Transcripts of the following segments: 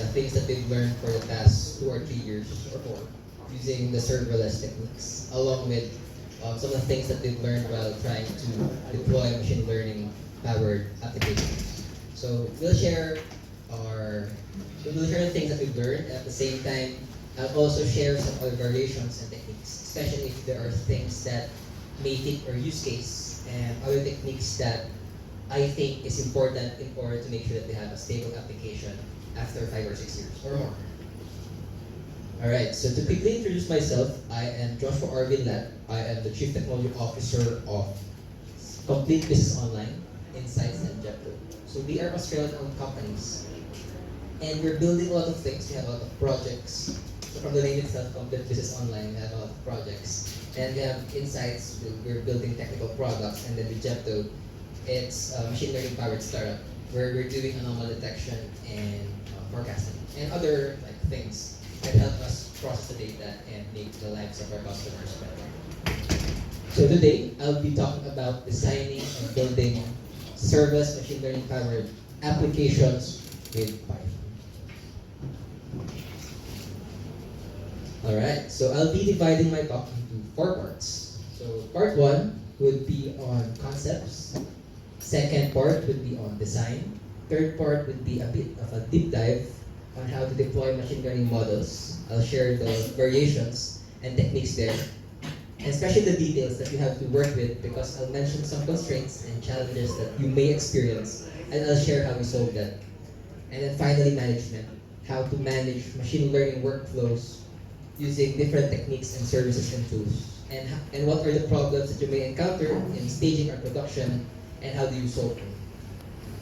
things that we've learned for the past 2 or 3 years or more using the serverless techniques, along with some of the things that we've learned while trying to deploy machine learning powered applications. So our we'll share the things that we've learned. At the same time, I'll also share some other variations and techniques, especially if there are things that may fit our use case and other techniques that I think is important in order to make sure that we have a stable application after 5 or 6 years or more. Alright, so to quickly introduce myself, I am Joshua Arvin Lat. I am the Chief Technology Officer of Complete Business Online, Insights, and JetBlue. So we are Australian-owned companies, and we're building a lot of things. We have a lot of projects. So from the name itself, Complete Business Online, we have a lot of projects. And we have Insights, we're building technical products. And then with JetBlue, it's a machine learning powered startup where we're doing anomaly detection and forecasting and other things that help us process the data and make the lives of our customers better. So today, I'll be talking about designing and building serverless machine learning powered applications with Python. Alright, so I'll be dividing my talk into 4 parts. So part 1 would be on concepts. Second part would be on design. Third part would be a bit of a deep dive on how to deploy machine learning models. I'll share the variations and techniques there, and especially the details that you have to work with, because I'll mention some constraints and challenges that you may experience, and I'll share how we solve that. And then finally, management, how to manage machine learning workflows using different techniques and services and tools, and what are the problems that you may encounter in staging or production, and how do you solve them.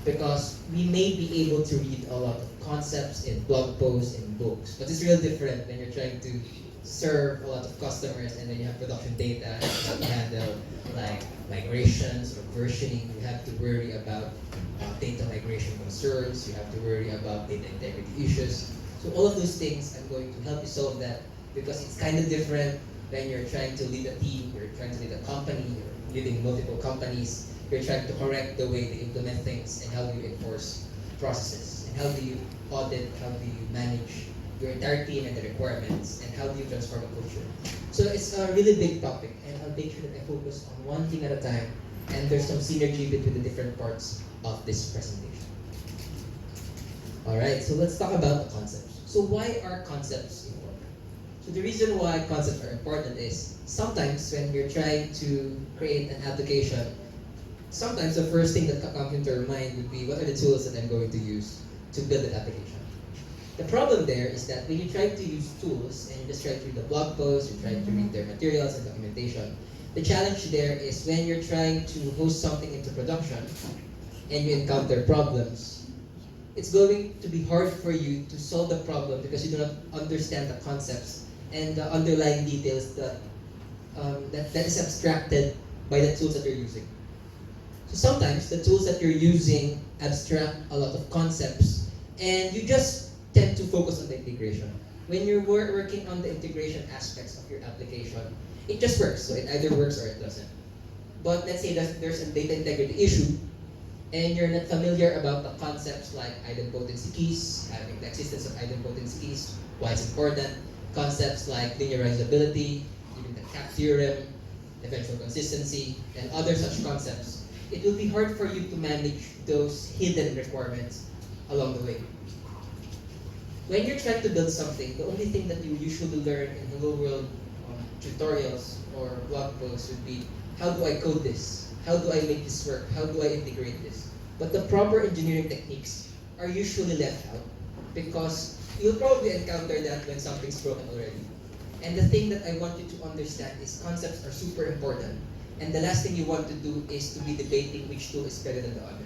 Because we may be able to read a lot of concepts in blog posts and books, but it's real different when you're trying to serve a lot of customers and then you have production data, you have to handle like migrations or versioning, you have to worry about data migration concerns, you have to worry about data integrity issues. So all of those things, I'm going to help you solve that, because it's kind of different when you're trying to lead a team, you're trying to lead a company, you're leading multiple companies, you're trying to correct the way they implement things, and how do you enforce processes, and how do you audit, how do you manage your entire team and the requirements, and how do you transform a culture. So it's a really big topic, and I'll make sure that I focus on one thing at a time, and there's some synergy between the different parts of this presentation. Alright, so let's talk about the concepts. So why are concepts important? So the reason why concepts are important is sometimes when you're trying to create an application, sometimes the first thing that comes into your mind would be, what are the tools that I'm going to use to build an application? The problem there is that when you try to use tools and you just try to read the blog posts, you try to read their materials and documentation, the challenge there is when you're trying to host something into production and you encounter problems, it's going to be hard for you to solve the problem because you do not understand the concepts and the underlying details that is abstracted by the tools that you're using. So sometimes the tools that you're using abstract a lot of concepts, and you just tend to focus on the integration. When you're working on the integration aspects of your application, it just works. So it either works or it doesn't. But let's say that there's a data integrity issue, and you're not familiar about the concepts like idempotency keys, having the existence of idempotency keys, why it's important, concepts like linearizability, even the cap theorem, eventual consistency, and other such concepts. It will be hard for you to manage those hidden requirements along the way. When you're trying to build something, the only thing that you usually learn in hello world tutorials or blog posts would be, how do I code this? How do I make this work? How do I integrate this? But the proper engineering techniques are usually left out, because you'll probably encounter that when something's broken already. And the thing that I want you to understand is concepts are super important. And the last thing you want to do is to be debating which tool is better than the other.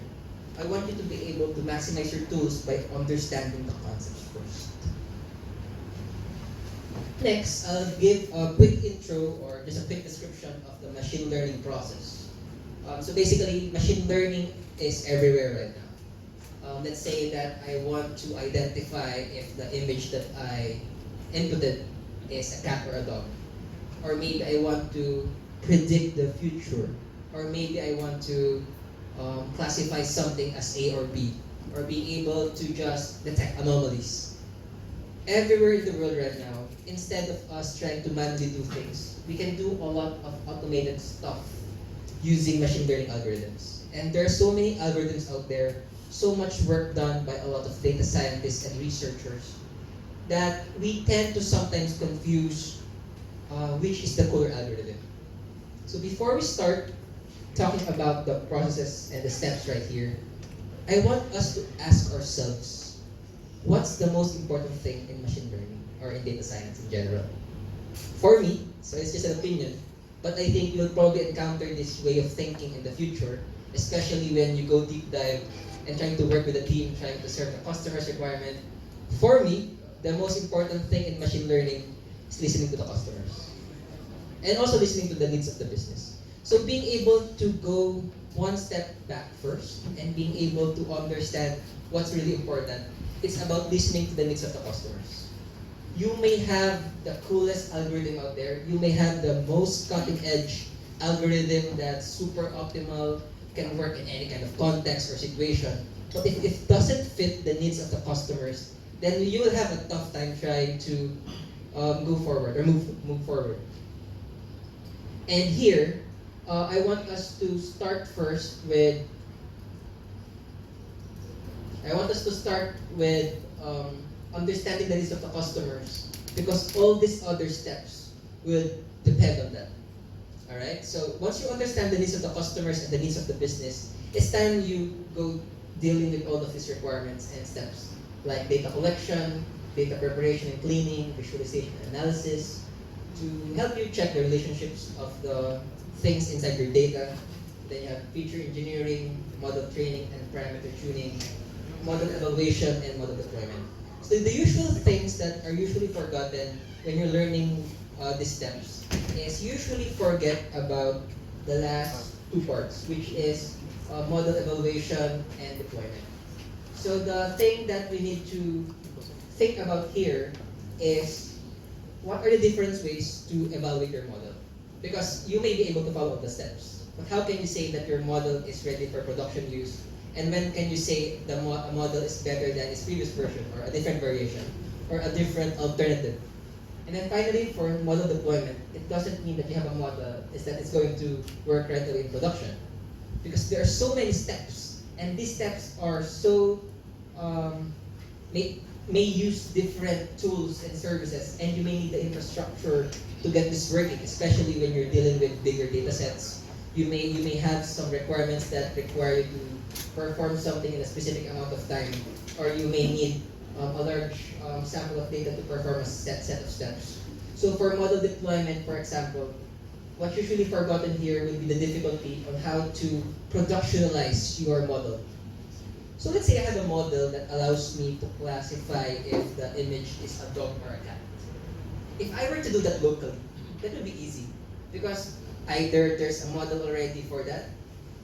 I want you to be able to maximize your tools by understanding the concepts first. Next, I'll give a quick intro or just a quick description of the machine learning process. So basically, machine learning is everywhere right now. Let's say that I want to identify if the image that I inputted is a cat or a dog. Or maybe I want to predict the future, or maybe I want to classify something as A or B, or be able to just detect anomalies. everywhere in the world right now, instead of us trying to manually do things, we can do a lot of automated stuff using machine learning algorithms. And there are so many algorithms out there, so much work done by a lot of data scientists and researchers that we tend to sometimes confuse which is the cooler algorithm. So before we start talking about the processes and the steps right here, I want us to ask ourselves, what's the most important thing in machine learning or in data science in general? For me, so it's just an opinion, but I think you'll probably encounter this way of thinking in the future, especially when you go deep dive and trying to work with a team, trying to serve the customer's requirement. For me, the most important thing in machine learning is listening to the customers and also listening to the needs of the business. So being able to go one step back first and being able to understand what's really important, it's about listening to the needs of the customers. You may have the coolest algorithm out there, you may have the most cutting edge algorithm that's super optimal, can work in any kind of context or situation, but if it doesn't fit the needs of the customers, then you will have a tough time trying to go forward or move forward. And here, I want us to start first with understanding the needs of the customers, because all these other steps will depend on that. Alright? So once you understand the needs of the customers and the needs of the business, it's time you go dealing with all of these requirements and steps, like data collection, data preparation and cleaning, visualization and analysis, to help you check the relationships of the things inside your data. Then you have feature engineering, model training and parameter tuning, model evaluation, and model deployment. So the usual things that are usually forgotten when you're learning these steps is usually forget about the last two parts, which is model evaluation and deployment. So the thing that we need to think about here is, what are the different ways to evaluate your model? Because you may be able to follow the steps, but how can you say that your model is ready for production use? And when can you say the model is better than its previous version, or a different variation, or a different alternative? And then finally, for model deployment, it doesn't mean that you have a model is that it's going to work right away in production, because there are so many steps, and these steps are so may use different tools and services, and you may need the infrastructure to get this working, especially when you're dealing with bigger data sets. You may have some requirements that require you to perform something in a specific amount of time, or you may need a large sample of data to perform a set of steps. So for model deployment, for example, what's usually forgotten here would be the difficulty on how to productionalize your model. So let's say I have a model that allows me to classify if the image is a dog or a cat. If I were to do that locally, that would be easy, because either there's a model already for that,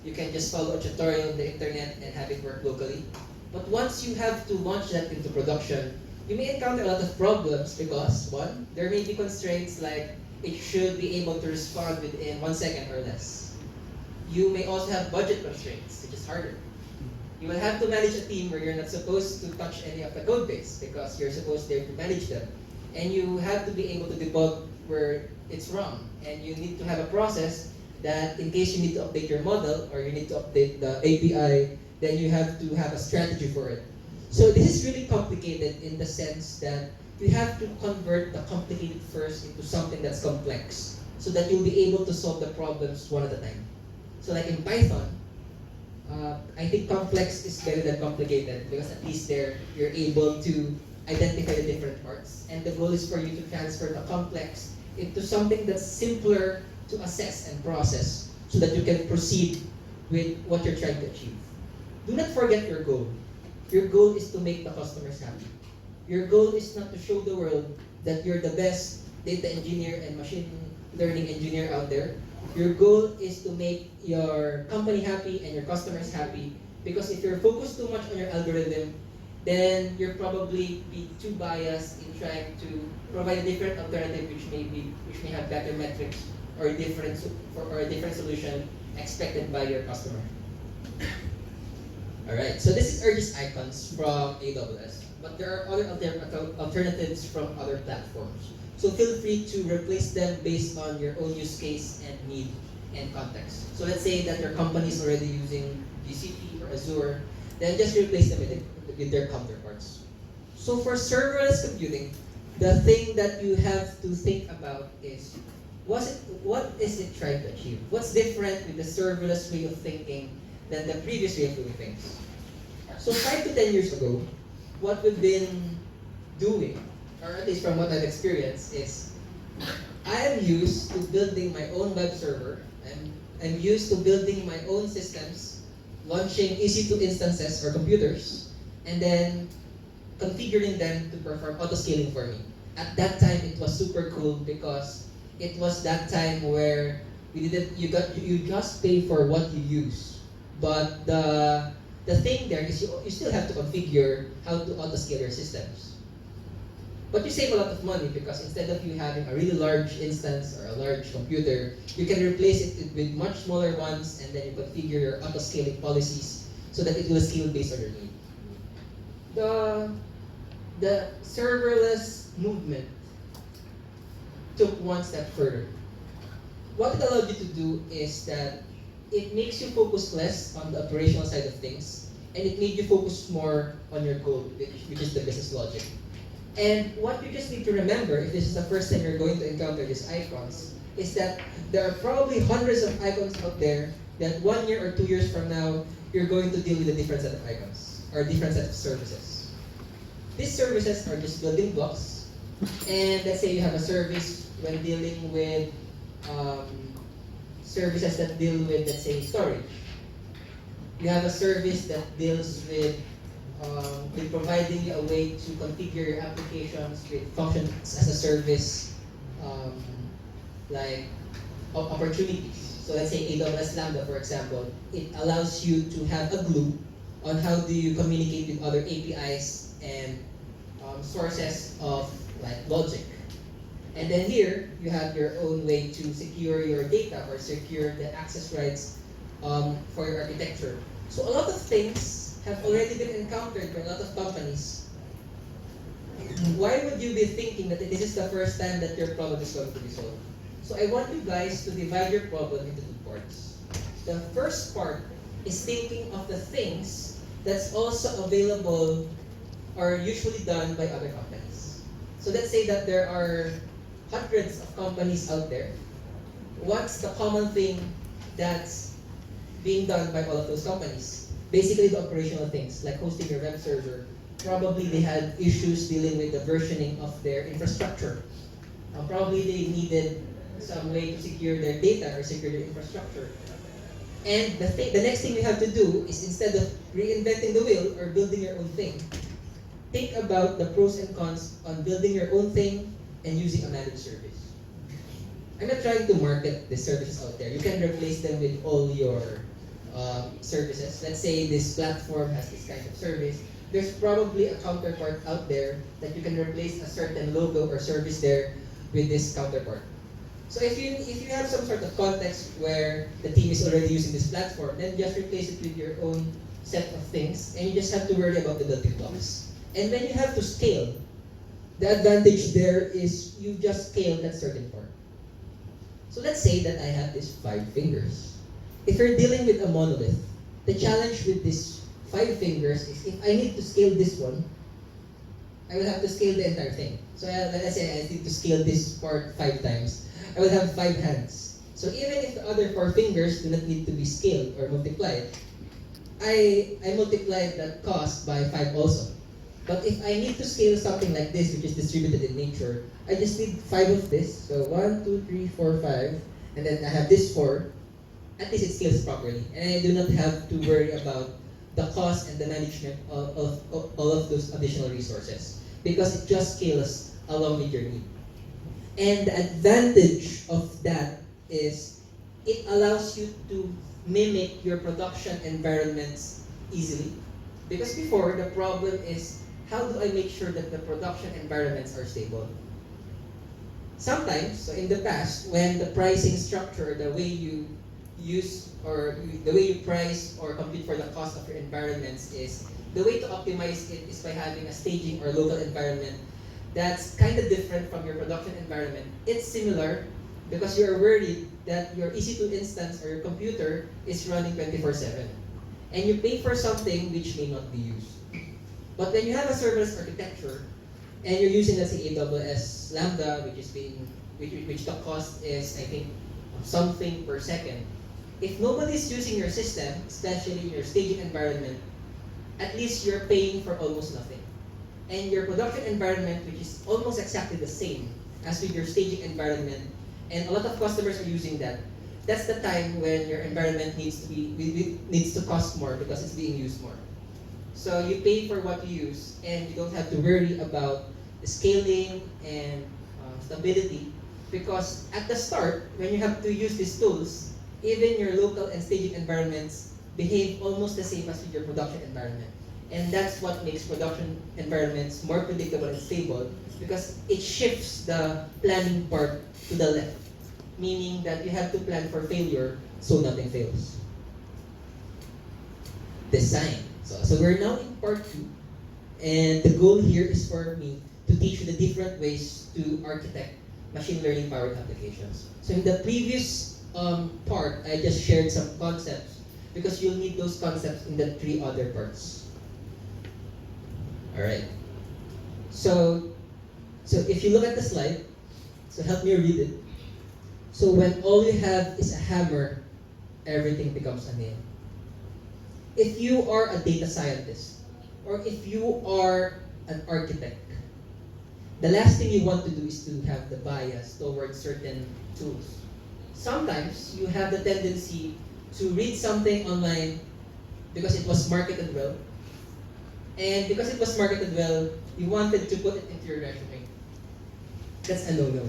you can just follow a tutorial on the internet and have it work locally. But once you have to launch that into production, you may encounter a lot of problems because, one, there may be constraints like it should be able to respond within 1 second or less. You may also have budget constraints, which is harder. You will have to manage a team where you're not supposed to touch any of the code base because you're supposed there to manage them. And you have to be able to debug where it's wrong. And you need to have a process that in case you need to update your model or you need to update the API, then you have to have a strategy for it. So this is really complicated in the sense that you have to convert the complicated first into something that's complex so that you'll be able to solve the problems one at a time. So like in Python, I think complex is better than complicated because at least there you're able to identify the different parts. And the goal is for you to transfer the complex into something that's simpler to assess and process so that you can proceed with what you're trying to achieve. Do not forget your goal. Your goal is to make the customers happy. Your goal is not to show the world that you're the best data engineer and machine learning engineer out there. Your goal is to make your company happy and your customers happy, because if you're focused too much on your algorithm, then you're probably be too biased in trying to provide a different alternative which may have better metrics or a different solution expected by your customer. Alright, so this are just icons from AWS, but there are other alternatives from other platforms. So feel free to replace them based on your own use case and need and context. So let's say that your company is already using GCP or Azure, then just replace them with their counterparts. So for serverless computing, the thing that you have to think about is, what is it trying to achieve? What's different with the serverless way of thinking than the previous way of doing things? So 5 to 10 years ago, what we've been doing, or at least from what I've experienced, is I am used to building my own web server. I'm used to building my own systems, launching EC2 instances or computers, and then configuring them to perform auto-scaling for me. At that time, it was super cool because it was that time where you just pay for what you use, but the thing there is you still have to configure how to auto-scale your systems. But you save a lot of money because instead of you having a really large instance or a large computer, you can replace it with much smaller ones, and then you configure your auto-scaling policies so that it will scale based on your need. The serverless movement took one step further. What it allowed you to do is that it makes you focus less on the operational side of things, and it made you focus more on your code, which is the business logic. And what you just need to remember, if this is the first time you're going to encounter these icons, is that there are probably hundreds of icons out there that 1 year or 2 years from now, you're going to deal with a different set of icons, or a different set of services. These services are just building blocks, and let's say you have a service when dealing with services that deal with, let's say, storage. You have a service that deals with providing you a way to configure your applications with functions as a service, like opportunities. So let's say AWS Lambda, for example, it allows you to have a glue on how do you communicate with other APIs and sources of like logic. And then here, you have your own way to secure your data or secure the access rights for your architecture. So a lot of things have already been encountered by a lot of companies. Why would you be thinking that this is the first time that your problem is going to be solved? So I want you guys to divide your problem into 2 parts. The first part is thinking of the things that's also available or usually done by other companies. So let's say that there are hundreds of companies out there. What's the common thing that's being done by all of those companies? Basically the operational things, like hosting your web server. Probably they had issues dealing with the versioning of their infrastructure. Probably they needed some way to secure their data or secure their infrastructure. And the next thing you have to do is, instead of reinventing the wheel or building your own thing, think about the pros and cons on building your own thing and using a managed service. I'm not trying to market the services out there. You can replace them with all your services. Let's say this platform has this kind of service. There's probably a counterpart out there that you can replace a certain logo or service there with this counterpart. So if you have some sort of context where the team is already using this platform, then just replace it with your own set of things, and you just have to worry about the building blocks. And when you have to scale, the advantage there is you just scale that certain part. So let's say that I have these 5 fingers. If you're dealing with a monolith, the challenge with these 5 fingers is, if I need to scale this one, I will have to scale the entire thing. So let's say I need to scale this part 5 times. I will have 5 hands. So even if the other 4 fingers do not need to be scaled or multiplied, I multiply that cost by 5 also. But if I need to scale something like this, which is distributed in nature, I just need 5 of this. So 1, 2, 3, 4, 5. And then I have this 4. At least it scales properly. And I do not have to worry about the cost and the management of all of those additional resources, because it just scales along with your need. And the advantage of that is it allows you to mimic your production environments easily. Because before, the problem is, how do I make sure that the production environments are stable? Sometimes, so in the past, when the pricing structure, the way you use or the way you price or compute for the cost of your environments is the way to optimize it is by having a staging or local environment that's kind of different from your production environment. It's similar because you're worried that your EC2 instance or your computer is running 24/7 and you pay for something which may not be used. But when you have a serverless architecture and you're using, let's say, AWS Lambda, which the cost is, I think, something per second. If nobody's using your system, especially in your staging environment, at least you're paying for almost nothing. And your production environment, which is almost exactly the same as with your staging environment, and a lot of customers are using that. That's the time when your environment needs to cost more because it's being used more. So you pay for what you use, and you don't have to worry about the scaling and stability, because at the start, when you have to use these tools, even your local and staging environments behave almost the same as with your production environment. And that's what makes production environments more predictable and stable, because it shifts the planning part to the left, meaning that you have to plan for failure so nothing fails. Design. So we're now in part 2, and the goal here is for me to teach you the different ways to architect machine learning powered applications. So in the previous part, I just shared some concepts because you'll need those concepts in the 3 other parts. All right. So if you look at the slide, so help me read it. So when all you have is a hammer, everything becomes a nail. If you are a data scientist, or if you are an architect, the last thing you want to do is to have the bias towards certain tools. Sometimes you have the tendency to read something online because it was marketed well, and because it was marketed well, you wanted to put it into your resume. That's a no-no.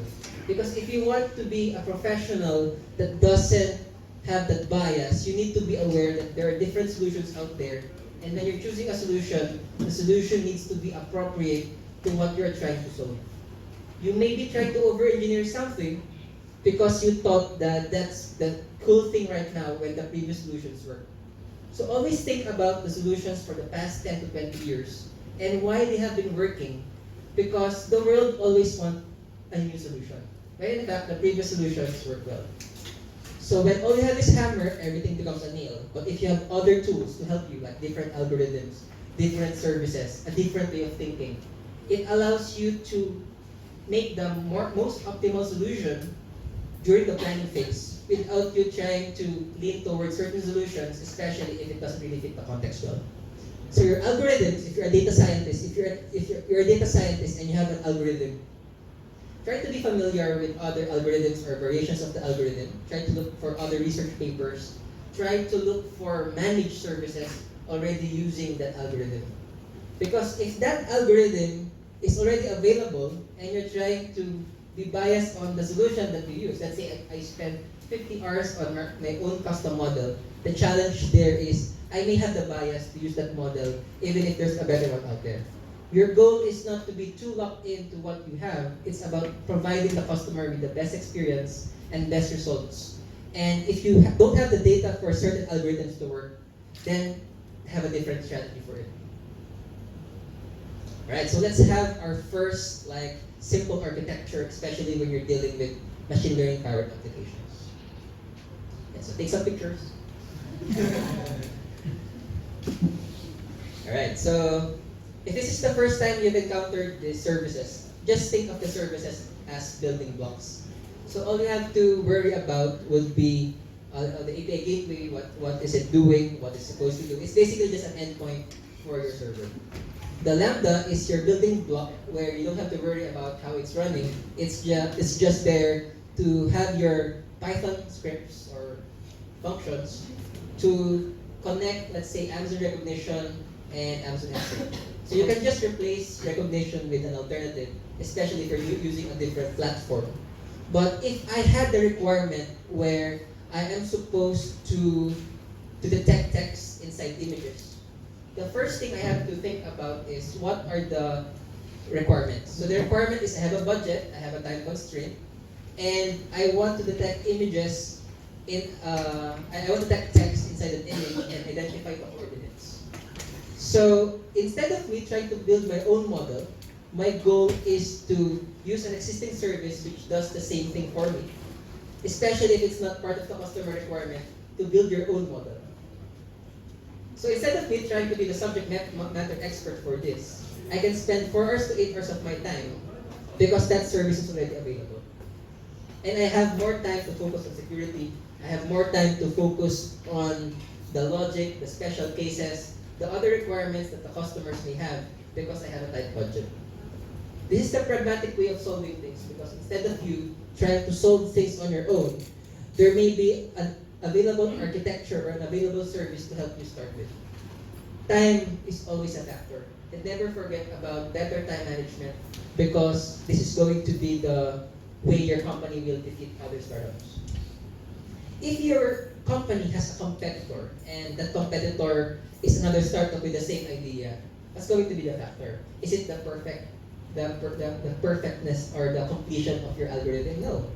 Because if you want to be a professional that doesn't have that bias, you need to be aware that there are different solutions out there, and when you're choosing a solution, the solution needs to be appropriate to what you're trying to solve. You may be trying to over-engineer something because you thought that that's the cool thing right now when the previous solutions work. So always think about the solutions for the past 10 to 20 years and why they have been working, because the world always wants a new solution. When in fact, the previous solutions work well. So when all you have is hammer, everything becomes a nail. But if you have other tools to help you, like different algorithms, different services, a different way of thinking, it allows you to make the most optimal solution during the planning phase without you trying to lean towards certain solutions, especially if it doesn't really fit the context well. So your algorithms, if you're a data scientist, if you're a data scientist and you have an algorithm, try to be familiar with other algorithms or variations of the algorithm. Try to look for other research papers. Try to look for managed services already using that algorithm. Because if that algorithm is already available and you're trying to be biased on the solution that you use, let's say I spent 50 hours on my own custom model, the challenge there is I may have the bias to use that model even if there's a better one out there. Your goal is not to be too locked into what you have. It's about providing the customer with the best experience and best results. And if you don't have the data for certain algorithms to work, then have a different strategy for it. Alright, so let's have our first simple architecture, especially when you're dealing with machine learning powered applications. Yeah, so take some pictures. Alright, so if this is the first time you've encountered the services, just think of the services as building blocks. So all you have to worry about would be the API gateway, what is it doing, what it's supposed to do. It's basically just an endpoint for your server. The Lambda is your building block where you don't have to worry about how it's running. It's just there to have your Python scripts or functions to connect, let's say, Amazon Recognition and Amazon S3. So you can just replace recognition with an alternative, especially if you're using a different platform. But if I had the requirement where I am supposed to detect text inside images, the first thing I have to think about is what are the requirements. So the requirement is I have a budget, I have a time constraint, and I want to detect images I want to type text inside an image and identify the coordinates. So instead of me trying to build my own model, my goal is to use an existing service which does the same thing for me, especially if it's not part of the customer requirement to build your own model. So instead of me trying to be the subject matter expert for this, I can spend 4 hours to 8 hours of my time because that service is already available. And I have more time to focus on security. I have more time to focus on the logic, the special cases, the other requirements that the customers may have because I have a tight budget. This is the pragmatic way of solving things because instead of you trying to solve things on your own, there may be an available architecture or an available service to help you start with. Time is always a factor. And never forget about better time management because this is going to be the way your company will defeat other startups. If your company has a competitor and that competitor is another startup with the same idea, what's going to be the factor? Is it the perfectness or the completion of your algorithm? No.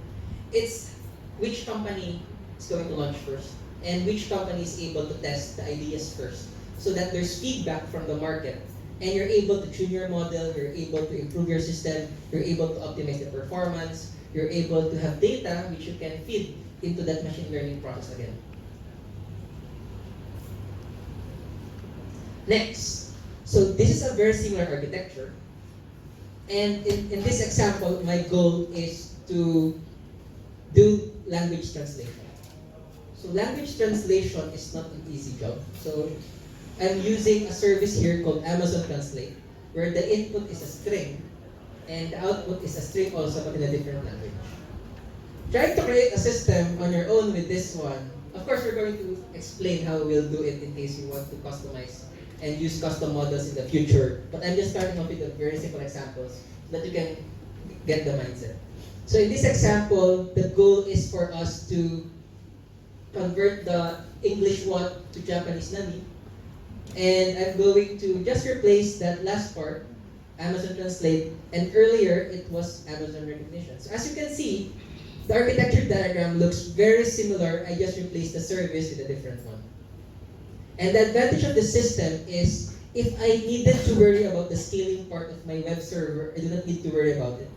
It's which company is going to launch first and which company is able to test the ideas first so that there's feedback from the market and you're able to tune your model, you're able to improve your system, you're able to optimize the performance, you're able to have data which you can feed into that machine learning process again. Next, so this is a very similar architecture. And in this example, my goal is to do language translation. So language translation is not an easy job. So I'm using a service here called Amazon Translate, where the input is a string, and the output is a string also, but in a different language. Trying to create a system on your own with this one, of course we're going to explain how we'll do it in case you want to customize and use custom models in the future. But I'm just starting off with the very simple examples so that you can get the mindset. So in this example, the goal is for us to convert the English one to Japanese nani. And I'm going to just replace that last part, Amazon Translate, and earlier it was Amazon Recognition. So as you can see, the architecture diagram looks very similar. I just replaced the service with a different one. And the advantage of the system is if I needed to worry about the scaling part of my web server, I do not need to worry about it.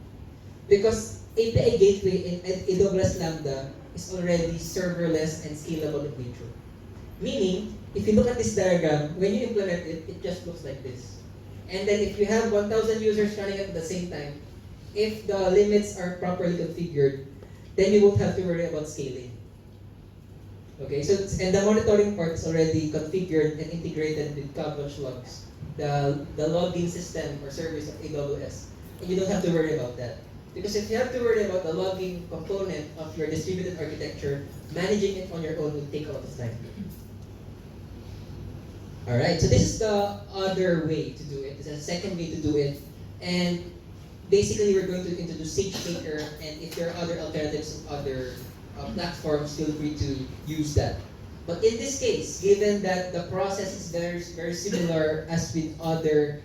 Because API gateway in AWS Lambda is already serverless and scalable in nature. Meaning, if you look at this diagram, when you implement it, it just looks like this. And then if you have 1,000 users running at the same time, if the limits are properly configured, then you won't have to worry about scaling. Okay, so and the monitoring part is already configured and integrated with CloudWatch logs, the logging system or service of AWS. And you don't have to worry about that. Because if you have to worry about the logging component of your distributed architecture, managing it on your own will take a lot of time. Alright, so this is the other way to do it. It's a second way to do it. And basically, we're going to introduce SageMaker, and if there are other alternatives of other platforms, feel free to use that. But in this case, given that the process is very, very similar as with other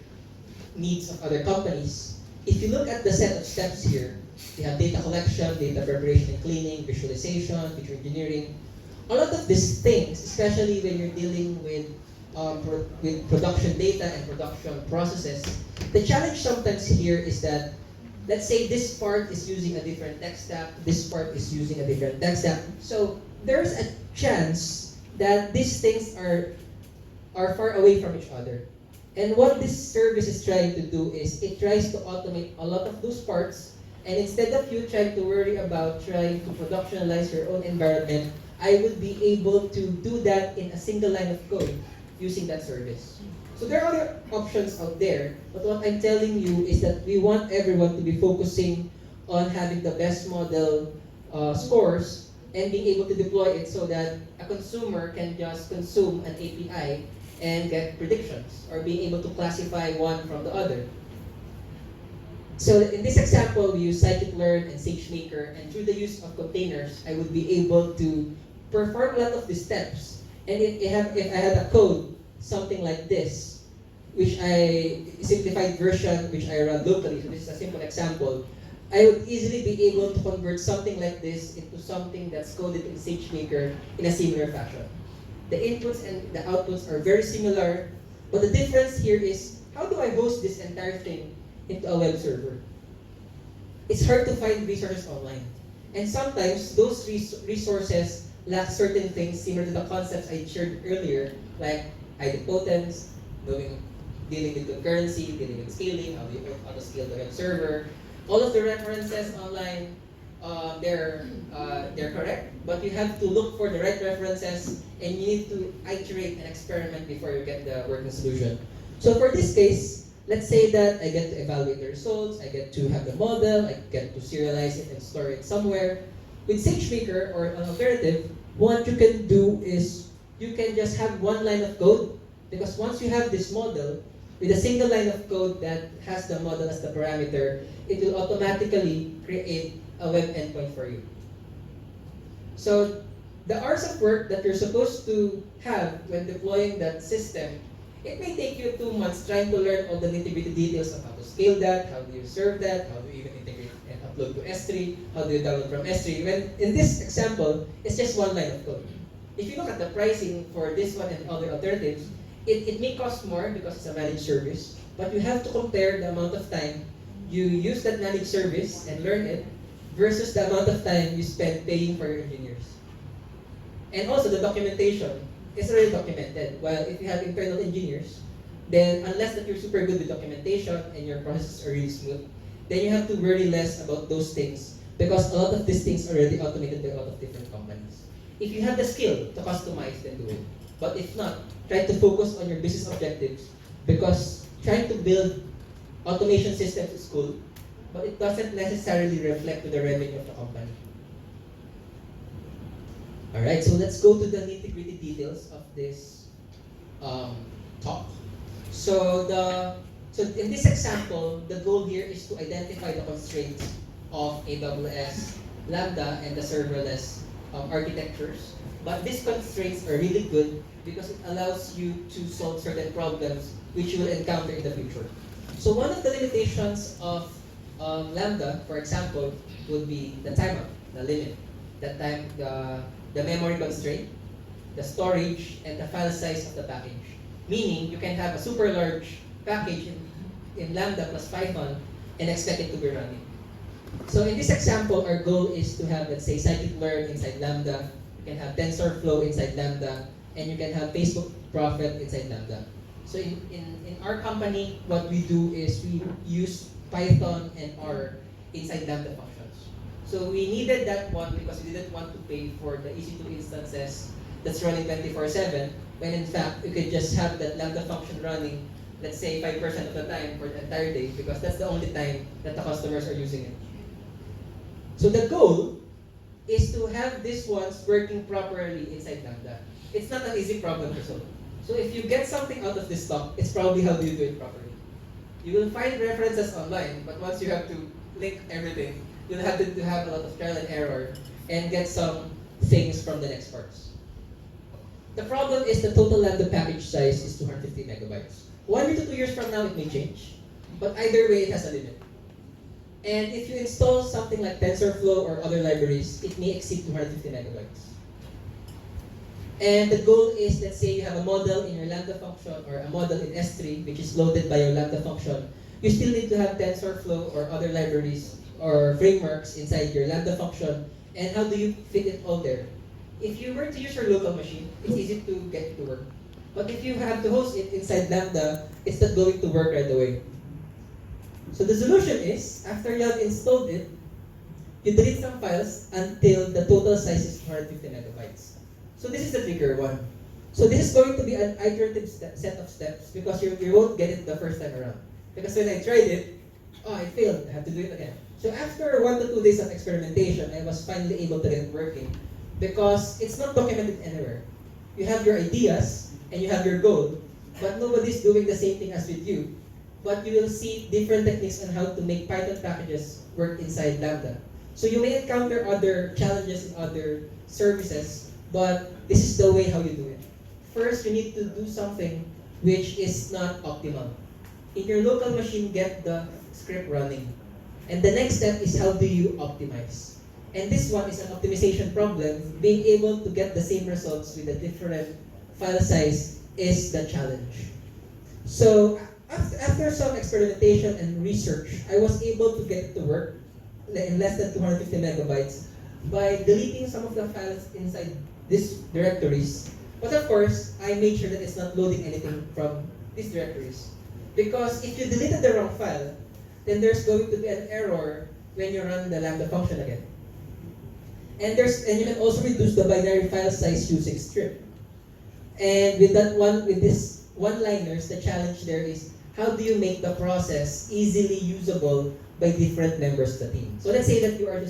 needs of other companies, if you look at the set of steps here, you have data collection, data preparation and cleaning, visualization, feature engineering. A lot of these things, especially when you're dealing with production data and production processes, the challenge sometimes here is that, let's say this part is using a different tech stack, this part is using a different tech stack. So there's a chance that these things are far away from each other. And what this service is trying to do is it tries to automate a lot of those parts, and instead of you trying to worry about trying to productionalize your own environment, I would be able to do that in a single line of code using that service. So there are other options out there, but what I'm telling you is that we want everyone to be focusing on having the best model scores and being able to deploy it so that a consumer can just consume an API and get predictions or being able to classify one from the other. So in this example, we use scikit-learn and SageMaker, and through the use of containers, I would be able to perform a lot of these steps. And if I had a code, something like this, which simplified version, which I run locally, so this is a simple example, I would easily be able to convert something like this into something that's coded in SageMaker in a similar fashion. The inputs and the outputs are very similar, but the difference here is, how do I host this entire thing into a web server? It's hard to find resources online. And sometimes those resources lack certain things similar to the concepts I shared earlier, like idempotence, dealing with concurrency, dealing with scaling, how to scale the web server. All of the references online, they're correct, but you have to look for the right references, and you need to iterate and experiment before you get the working solution. So for this case, let's say that I get to evaluate the results, I get to have the model, I get to serialize it and store it somewhere. With SageMaker or an alternative, what you can do is you can just have one line of code, because once you have this model, with a single line of code that has the model as the parameter, it will automatically create a web endpoint for you. So the hours of work that you're supposed to have when deploying that system, it may take you 2 months trying to learn all the nitty-gritty details of how to scale that, how do you serve that, how do you even integrate and upload to S3, how do you download from S3. When in this example, it's just one line of code. If you look at the pricing for this one and other alternatives, it may cost more because it's a managed service, but you have to compare the amount of time you use that managed service and learn it versus the amount of time you spend paying for your engineers. And also the documentation is already documented. While if you have internal engineers, then unless that you're super good with documentation and your processes are really smooth, then you have to worry less about those things, because a lot of these things are already automated by a lot of different companies. If you have the skill to customize, then do it. But if not, try to focus on your business objectives, because trying to build automation systems is cool, but it doesn't necessarily reflect to the revenue of the company. Alright, so let's go to the nitty-gritty details of this talk. So in this example, the goal here is to identify the constraints of AWS Lambda and the serverless architectures. But these constraints are really good because it allows you to solve certain problems which you will encounter in the future. So one of the limitations of Lambda, for example, would be the timeout, the limit, the memory constraint, the storage, and the file size of the package. Meaning, you can have a super large package in Lambda plus PyCon and expect it to be running. So in this example, our goal is to have, let's say, scikit-learn inside Lambda, you can have TensorFlow inside Lambda, and you can have Facebook Prophet inside Lambda. So in our company, what we do is we use Python and R inside Lambda functions. So we needed that one because we didn't want to pay for the EC2 instances that's running 24/7, when in fact you could just have that Lambda function running, let's say 5% of the time for the entire day, because that's the only time that the customers are using it. So the goal is to have these ones working properly inside Lambda. It's not an easy problem to solve. So if you get something out of this talk, it's probably how do you do it properly. You will find references online, but once you have to link everything, you'll have to have a lot of trial and error and get some things from the next parts. The problem is the total Lambda package size is 250 megabytes. 1 to 2 years from now, it may change, but either way, it has a limit. And if you install something like TensorFlow or other libraries, it may exceed 250 megabytes. And the goal is, let's say you have a model in your Lambda function or a model in S3, which is loaded by your Lambda function. You still need to have TensorFlow or other libraries or frameworks inside your Lambda function. And how do you fit it all there? If you were to use your local machine, it's easy to get it to work. But if you have to host it inside Lambda, it's not going to work right away. So the solution is, after you have installed it, you delete some files until the total size is 250 megabytes. So this is the trigger one. So this is going to be an iterative set of steps, because you won't get it the first time around. Because when I tried it, it failed, I have to do it again. So after 1 to 2 days of experimentation, I was finally able to get it working, because it's not documented anywhere. You have your ideas, and you have your goal, but nobody's doing the same thing as with you. But you will see different techniques on how to make Python packages work inside Lambda. So you may encounter other challenges in other services, but this is the way how you do it. First, you need to do something which is not optimal. In your local machine, get the script running. And the next step is how do you optimize? And this one is an optimization problem. Being able to get the same results with a different file size is the challenge. So after some experimentation and research, I was able to get it to work in less than 250 megabytes by deleting some of the files inside these directories. But of course, I made sure that it's not loading anything from these directories. Because if you deleted the wrong file, then there's going to be an error when you run the Lambda function again. And you can also reduce the binary file size using strip. And with this one-liners, the challenge there is how do you make the process easily usable by different members of the team. So let's say that you are the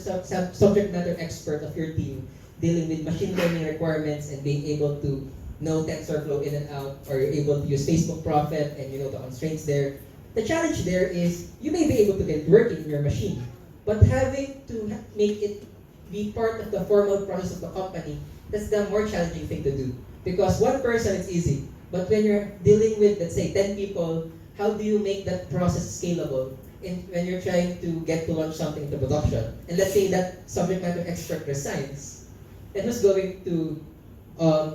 subject matter expert of your team dealing with machine learning requirements and being able to know TensorFlow in and out, or you're able to use Facebook Prophet and you know the constraints there. The challenge there is you may be able to get it working in your machine, but having to make it be part of the formal process of the company, that's the more challenging thing to do. Because one person is easy, but when you're dealing with, let's say, 10 people, how do you make that process scalable when you're trying to get to launch something into production? And let's say that subject matter expert resigns, then who's going to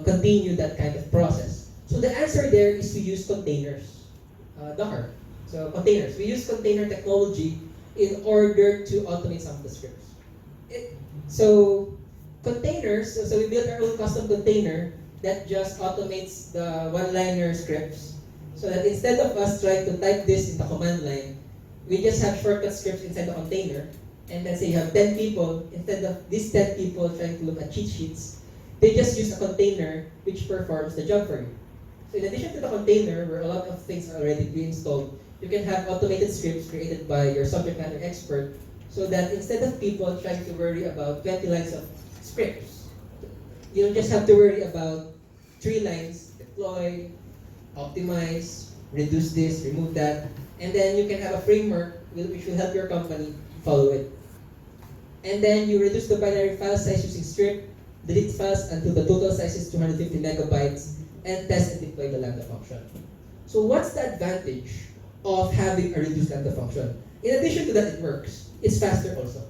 continue that kind of process? So the answer there is to use containers, Docker. So containers. We use container technology in order to automate some of the scripts. So containers, so we built our own custom container that just automates the one-liner scripts, so that instead of us trying to type this in the command line, we just have shortcut scripts inside the container. And let's say you have 10 people, instead of these 10 people trying to look at cheat sheets, they just use a container which performs the job for you. So in addition to the container, where a lot of things are already pre-installed, you can have automated scripts created by your subject matter expert, so that instead of people trying to worry about 20 lines of scripts, you don't just have to worry about 3 lines: deploy, optimize, reduce this, remove that, and then you can have a framework which will help your company follow it. And then you reduce the binary file size using strip, delete files until the total size is 250 megabytes, and test and deploy the Lambda function. So what's the advantage of having a reduced Lambda function? In addition to that, it works. It's faster also,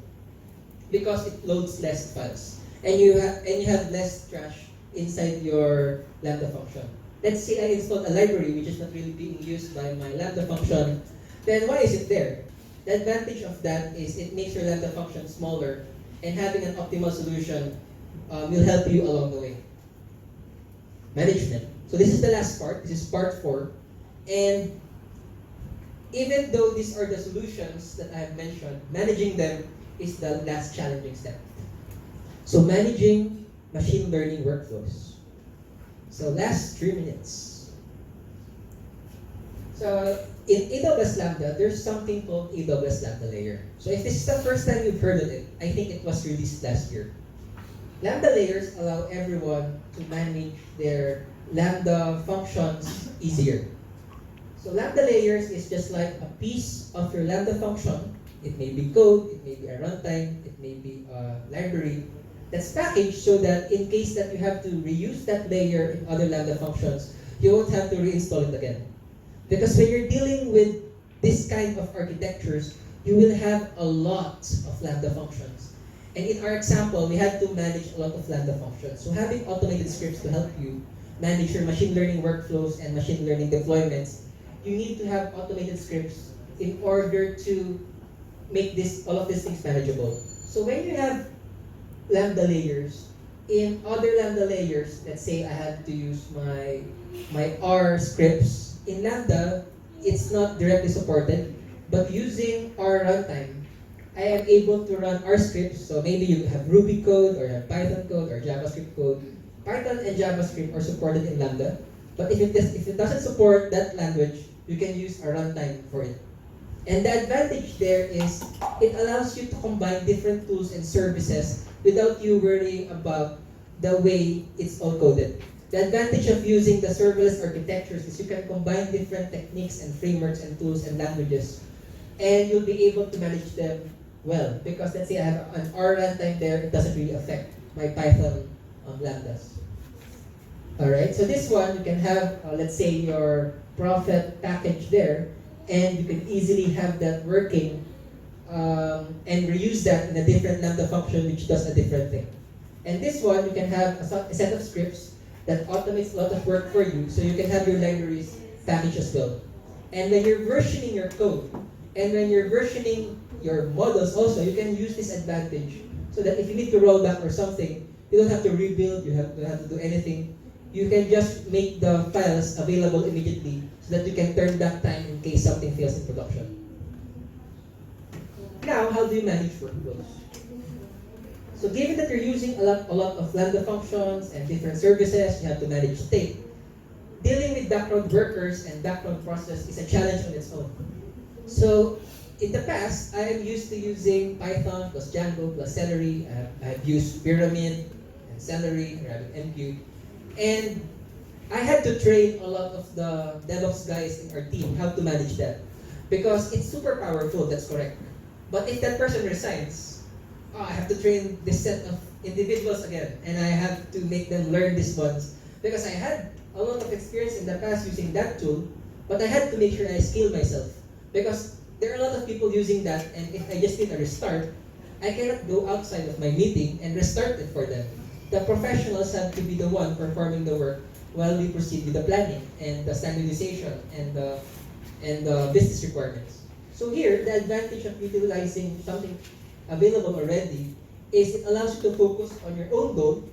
because it loads less files, and you have less trash inside your Lambda function. Let's say I installed a library which is not really being used by my Lambda function, then why is it there? The advantage of that is it makes your Lambda function smaller, and having an optimal solution will help you along the way. Management. So this is the last part. This is part 4. And even though these are the solutions that I have mentioned, managing them is the last challenging step. So managing machine learning workflows. So last 3 minutes. So in AWS Lambda, there's something called AWS Lambda Layer. So if this is the first time you've heard of it, I think it was released last year. Lambda layers allow everyone to manage their Lambda functions easier. So Lambda layers is just like a piece of your Lambda function. It may be code, it may be a runtime, it may be a library that's packaged so that in case that you have to reuse that layer in other Lambda functions, you won't have to reinstall it again. Because when you're dealing with this kind of architectures, you will have a lot of Lambda functions. And in our example, we had to manage a lot of Lambda functions. So having automated scripts to help you manage your machine learning workflows and machine learning deployments, you need to have automated scripts in order to make all of these things manageable. So when you have Lambda layers, in other Lambda layers, let's say I had to use my R scripts, in Lambda, it's not directly supported, but using R runtime, I am able to run R scripts. So maybe you have Ruby code, or you have Python code, or JavaScript code. Python and JavaScript are supported in Lambda, but if it doesn't support that language, you can use a runtime for it. And the advantage there is it allows you to combine different tools and services without you worrying about the way it's all coded. The advantage of using the serverless architectures is you can combine different techniques and frameworks and tools and languages, and you'll be able to manage them well. Because let's say I have an R runtime there, it doesn't really affect my Python lambdas. Alright, so this one, you can have, let's say, your Prophet package there, and you can easily have that working and reuse that in a different Lambda function which does a different thing. And this one, you can have a set of scripts that automates a lot of work for you, so you can have your libraries packaged as well. And when you're versioning your code, and when you're versioning your models also, you can use this advantage so that if you need to roll back or something, you don't have to rebuild, you don't have to do anything. You can just make the files available immediately so that you can turn back time in case something fails in production. Now, how do you manage workflows? So given that you're using a lot of Lambda functions and different services, you have to manage state. Dealing with background workers and background process is a challenge on its own. So in the past, I am used to using Python plus Django plus Celery. I've used Pyramid and Celery, RabbitMQ. And I had to train a lot of the DevOps guys in our team how to manage that. Because it's super powerful, that's correct. But if that person resigns, I have to train this set of individuals again. And I have to make them learn these ones. Because I had a lot of experience in the past using that tool, but I had to make sure I skill myself. Because there are a lot of people using that, and if I just did a restart, I cannot go outside of my meeting and restart it for them. The professionals have to be the one performing the work while we proceed with the planning and the standardization and the business requirements. So here, the advantage of utilizing something available already is it allows you to focus on your own goal,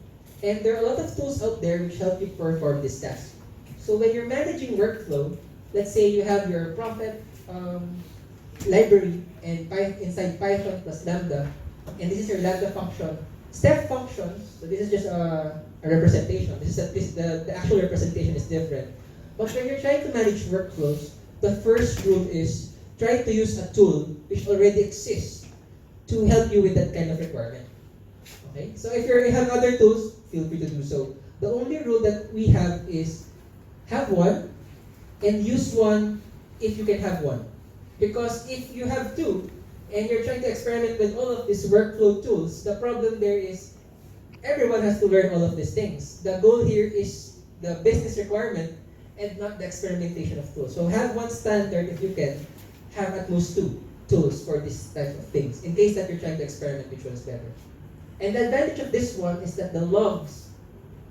and there are a lot of tools out there which help you perform this task. So when you're managing workflow, let's say you have your Prophet library and inside Python plus Lambda, and this is your Lambda function. Step functions, so this is just a representation. The actual representation is different. But when you're trying to manage workflows, the first rule is try to use a tool which already exists to help you with that kind of requirement. Okay? So if you have other tools, feel free to do so. The only rule that we have is have one and use one if you can have one. Because if you have two, and you're trying to experiment with all of these workflow tools, the problem there is everyone has to learn all of these things. The goal here is the business requirement and not the experimentation of tools. So have one standard if you can, have at most two tools for this type of things, in case that you're trying to experiment which one is better. And the advantage of this one is that the logs,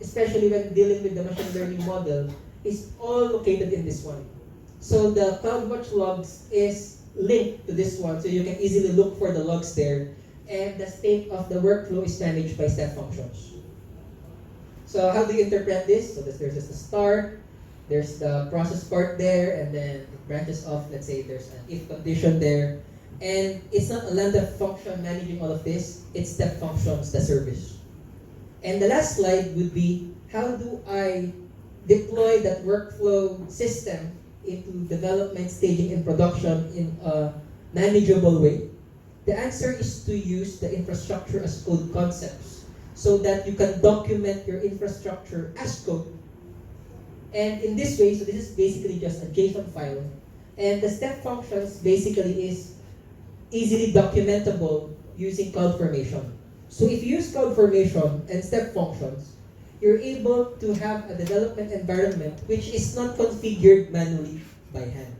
especially when dealing with the machine learning model, is all located in this one. So the CloudWatch logs is linked to this one, so you can easily look for the logs there. And the state of the workflow is managed by step functions. So how do you interpret this? So there's just the start, there's the process part there, and then it branches off, let's say there's an if condition there. And it's not a Lambda function managing all of this, it's step functions, the service. And the last slide would be, how do I deploy that workflow system into development, staging, and production in a manageable way? The answer is to use the infrastructure as code concepts so that you can document your infrastructure as code. And in this way, so this is basically just a JSON file. And the step functions basically is easily documentable using CloudFormation. So if you use CloudFormation and step functions, you're able to have a development environment which is not configured manually by hand.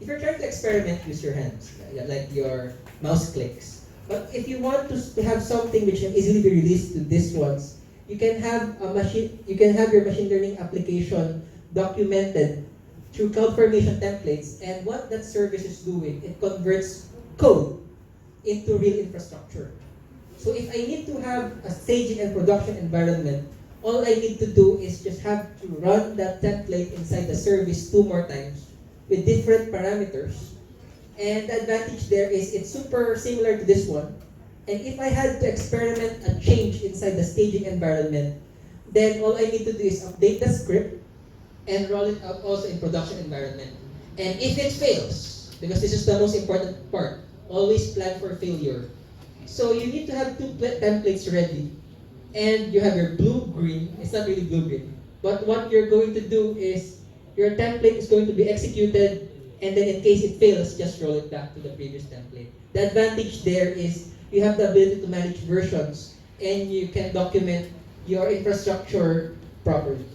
If you're trying to experiment, use your hands, like your mouse clicks. But if you want to have something which can easily be released to these ones, you can have your machine learning application documented through CloudFormation templates, and what that service is doing, it converts code into real infrastructure. So if I need to have a staging and production environment, all I need to do is just have to run that template inside the service 2 more times with different parameters. And the advantage there is it's super similar to this one. And if I had to experiment a change inside the staging environment, then all I need to do is update the script and roll it out also in production environment. And if it fails, because this is the most important part, always plan for failure. So you need to have 2 templates ready. And you have your blue-green, it's not really blue-green, but what you're going to do is your template is going to be executed, and then in case it fails, just roll it back to the previous template. The advantage there is you have the ability to manage versions, and you can document your infrastructure properly.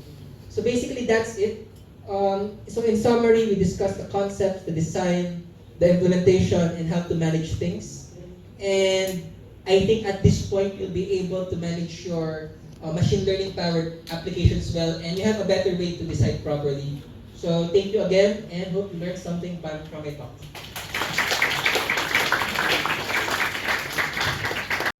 So basically that's it. So in summary, we discussed the concepts, the design, the implementation, and how to manage things. And I think at this point, you'll be able to manage your machine learning powered applications well, and you have a better way to decide properly. So thank you again, and hope you learned something from my talk.